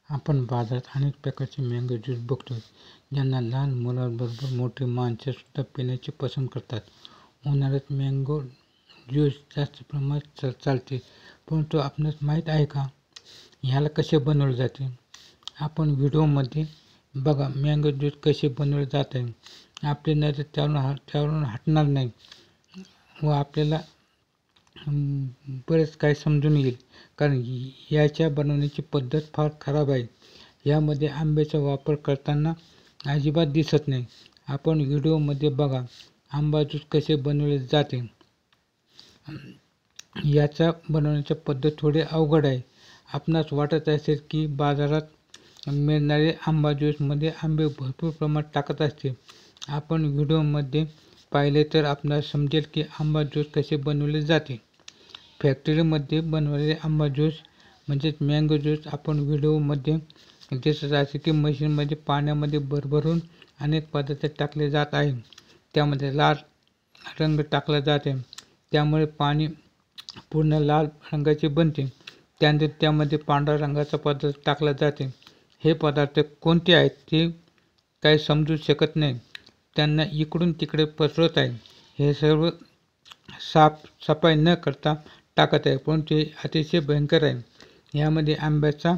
आपण बाजारात अनेक प्रकारचे मँगो ज्यूस बघतो, ज्यांना लहान मुलांबरोबर मोठी माणसे सुद्धा पिण्याची पसंत करतात. उन्हाळ्यात मँगो ज्यूस जास्त प्रमाणात चालते, परंतु आपणास माहीत आहे का ह्याला कसे बनवले जाते? आपण व्हिडिओमध्ये बघा मँगो ज्यूस कसे बनवले जात आहे. आपली नजर त्यावरून हटणार नाही व आपल्याला बरेच काही समजून येईल, कारण याच्या बनवण्याची पद्धत फार खराब आहे. यामध्ये आंब्याचा वापर करताना अजिबात दिसत नाही. आपण व्हिडिओमध्ये बघा आंबा ज्यूस कसे बनवले जाते. याचा बनवण्याची पद्धत थोडी अवघड आहे. आपणास वाटत असेल की बाजारात मिळणारे आंबा ज्यूसमध्ये आंबे भरपूर प्रमाणात टाकत असते. आपण व्हिडिओमध्ये पाहिले तर आपणास समजेल की आंबा ज्यूस कसे बनवले जाते. फॅक्टरीमध्ये बनवलेले आंबा ज्यूस म्हणजेच मँगो ज्यूस आपण व्हिडिओमध्ये दिसत असे की मशीनमध्ये पाण्यामध्ये भरभरून अनेक पदार्थ टाकले जात आहे. त्यामध्ये लाल रंग टाकला जाते, त्यामुळे पाणी पूर्ण लाल रंगाचे बनते. त्यानंतर त्यामध्ये पांढऱ्या रंगाचा पदार्थ टाकला जाते. हे पदार्थ कोणते आहेत ते काही समजू शकत नाही. त्यांना इकडून तिकडे पसरत आहे. हे सर्व साफसफाई न करता टाकत आहे, परंतु हे अतिशय भयंकर आहे. यामध्ये आंब्याचा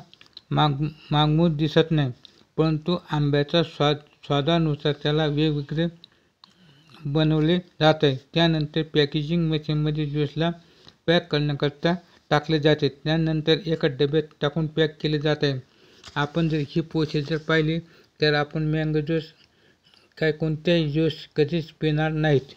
मागमूस दिसत नाही, परंतु आंब्याचा स्वादानुसार त्याला वेगवेगळे बनवले जात आहे. त्यानंतर पॅकेजिंग मशीनमध्ये ज्यूसला पॅक करण्याकरता टाकले जाते. त्यानंतर एका डब्यात टाकून पॅक केले जात आहे. आपण जर ही प्रोसेस पाहिली तर आपण मँगो ज्यूस कोणत्याही ज्यूस कधीच पिणार नाहीत.